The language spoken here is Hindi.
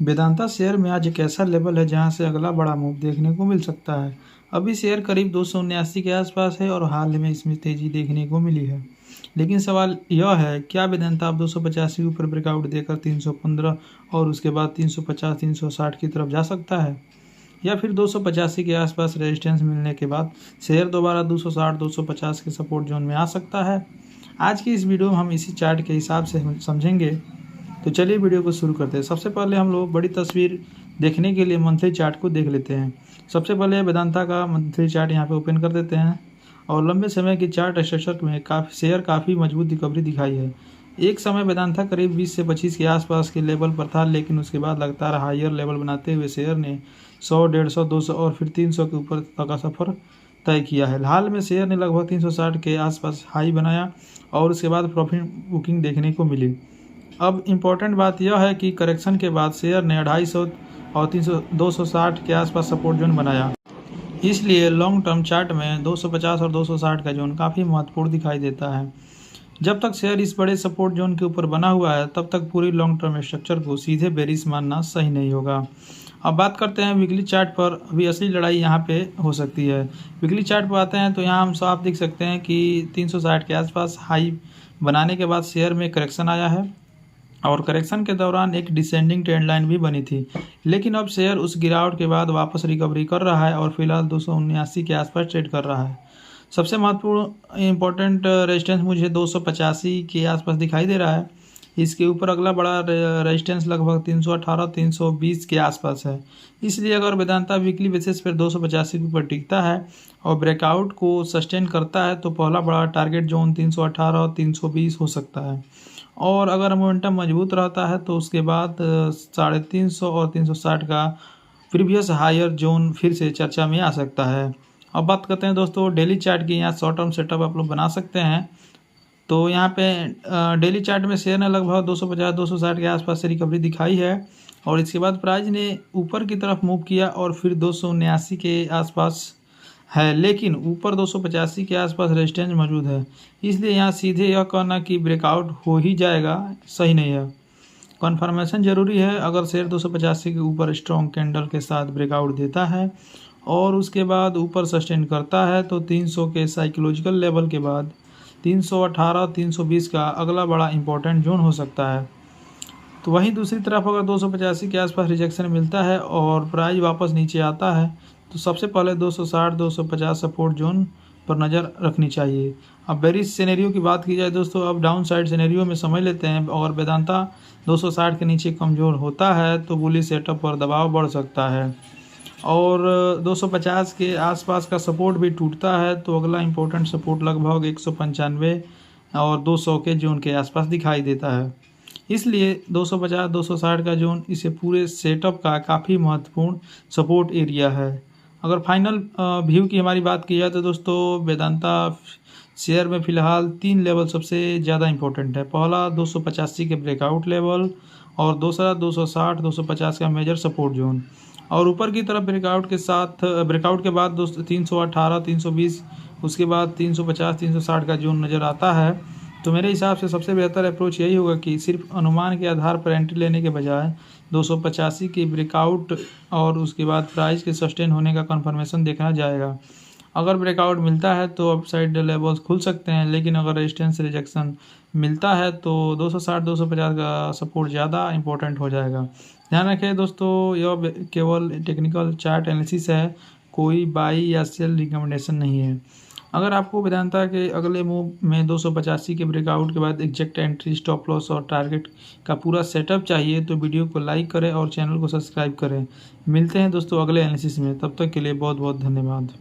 वेदांता शेयर में आज एक ऐसा लेवल है जहां से अगला बड़ा मूव देखने को मिल सकता है। अभी शेयर करीब 279 के आसपास है और हाल में इसमें तेजी देखने को मिली है। लेकिन सवाल यह है, क्या वेदांता अब 285 के ऊपर ब्रेकआउट देकर 315 और उसके बाद 350 360 की तरफ जा सकता है, या फिर 285 के आसपास रेजिस्टेंस मिलने के बाद शेयर दोबारा 260 250 के सपोर्ट जोन में आ सकता है। आज की इस वीडियो में हम इसी चार्ट के हिसाब से समझेंगे। तो चलिए वीडियो को शुरू करते हैं। सबसे पहले हम लोग बड़ी तस्वीर देखने के लिए मंथली चार्ट को देख लेते हैं। सबसे पहले वेदांता का मंथली चार्ट यहाँ पे ओपन कर देते हैं और लंबे समय की चार्ट स्ट्रक्चर में शेयर काफ़ी मजबूत रिकवरी दिखाई है। एक समय वेदांता करीब 20 से 25 के आसपास के लेवल पर था, लेकिन उसके बाद लगातार हायर लेवल बनाते हुए शेयर ने 100, 150, 200 और फिर 300 के ऊपर का सफ़र तय किया है। हाल में शेयर ने लगभग 360 के आसपास हाई बनाया और उसके बाद प्रॉफिट बुकिंग देखने को मिली। अब इम्पॉर्टेंट बात यह है कि करेक्शन के बाद शेयर ने 250 और 260 के आसपास सपोर्ट जोन बनाया। इसलिए लॉन्ग टर्म चार्ट में 250 और 260 का जोन काफ़ी महत्वपूर्ण दिखाई देता है। जब तक शेयर इस बड़े सपोर्ट जोन के ऊपर बना हुआ है, तब तक पूरी लॉन्ग टर्म स्ट्रक्चर को सीधे बेरिश मानना सही नहीं होगा। अब बात करते हैं वीकली चार्ट पर। अभी असली लड़ाई यहाँ पे हो सकती है। वीकली चार्ट पर आते हैं तो यहाँ हम साफ देख सकते हैं कि 360 के आसपास हाई बनाने के बाद शेयर में करेक्शन आया है और करेक्शन के दौरान एक डिसेंडिंग ट्रेंड लाइन भी बनी थी। लेकिन अब शेयर उस गिरावट के बाद वापस रिकवरी कर रहा है और फिलहाल 279 के आसपास ट्रेड कर रहा है। सबसे महत्वपूर्ण इंपॉर्टेंट रेजिस्टेंस मुझे 285 के आसपास दिखाई दे रहा है। इसके ऊपर अगला बड़ा रेजिस्टेंस लगभग 318 320 के आसपास है। इसलिए अगर वेदांता वीकली बेसिस पर 285 के ऊपर टिकता है और ब्रेकआउट को सस्टेन करता है तो पहला बड़ा टारगेट जोन 318 320 हो सकता है। और अगर मोमेंटम मजबूत रहता है तो उसके बाद 350 और 360 का प्रीवियस हायर जोन फिर से चर्चा में आ सकता है। अब बात करते हैं दोस्तों डेली चार्ट की। यहाँ शॉर्ट टर्म सेटअप आप लोग बना सकते हैं। तो यहाँ पे डेली चार्ट में शेयर ने लगभग 250 260 के आसपास से रिकवरी दिखाई है और इसके बाद प्राइस ने ऊपर की तरफ मूव किया और फिर 279 के आसपास है, लेकिन ऊपर 285 के आसपास रेजिस्टेंस मौजूद है। इसलिए यहाँ सीधे यह कहना कि ब्रेकआउट हो ही जाएगा सही नहीं है। कन्फर्मेशन जरूरी है। अगर शेयर 285 के ऊपर स्ट्रॉन्ग कैंडल के साथ ब्रेकआउट देता है और उसके बाद ऊपर सस्टेन करता है तो 300 के साइकोलॉजिकल लेवल के बाद 318 320 का अगला बड़ा इंपॉर्टेंट जोन हो सकता है। तो वहीं दूसरी तरफ अगर 285 के आसपास रिजेक्शन मिलता है और प्राइस वापस नीचे आता है तो सबसे पहले 260 250 सपोर्ट जोन पर नज़र रखनी चाहिए। अब बेरिश सिनेरियो की बात की जाए दोस्तों, अब डाउन साइड सिनेरियो में समझ लेते हैं। अगर वेदांता 260 के नीचे कमज़ोर होता है तो बुलिश सेटअप पर दबाव बढ़ सकता है और 250 के आसपास का सपोर्ट भी टूटता है तो अगला इंपॉर्टेंट सपोर्ट लगभग 195 और 200 के जोन के आसपास दिखाई देता है। इसलिए 250 260 का जोन इसे पूरे सेटअप का काफ़ी महत्वपूर्ण सपोर्ट एरिया है। अगर फाइनल व्यू की हमारी बात की जाए तो दोस्तों वेदांता शेयर में फ़िलहाल 3 लेवल सबसे ज़्यादा इंपॉर्टेंट है। पहला 285 के ब्रेकआउट लेवल और दूसरा 260 250 का मेजर सपोर्ट जोन और ऊपर की तरफ ब्रेकआउट के बाद 318 320 उसके बाद 350 360 का जोन नज़र आता है। तो मेरे हिसाब से सबसे बेहतर अप्रोच यही होगा कि सिर्फ अनुमान के आधार पर एंट्री लेने के बजाय 285 की ब्रेकआउट और उसके बाद प्राइस के सस्टेन होने का कंफर्मेशन देखना जाएगा। अगर ब्रेकआउट मिलता है तो अपसाइड लेवल्स खुल सकते हैं, लेकिन अगर रेजिस्टेंस रिजेक्शन मिलता है तो 260 250 का सपोर्ट ज़्यादा इंपॉर्टेंट हो जाएगा। ध्यान रखें दोस्तों, यह केवल टेक्निकल चार्ट एनालिसिस है, कोई बाई या सेल रिकमेंडेशन नहीं है। अगर आपको वेदांता के अगले मूव में 285 के ब्रेकआउट के बाद एग्जैक्ट एंट्री, स्टॉप लॉस और टारगेट का पूरा सेटअप चाहिए तो वीडियो को लाइक करें और चैनल को सब्सक्राइब करें। मिलते हैं दोस्तों अगले एनालिसिस में, तब तक के लिए बहुत बहुत धन्यवाद।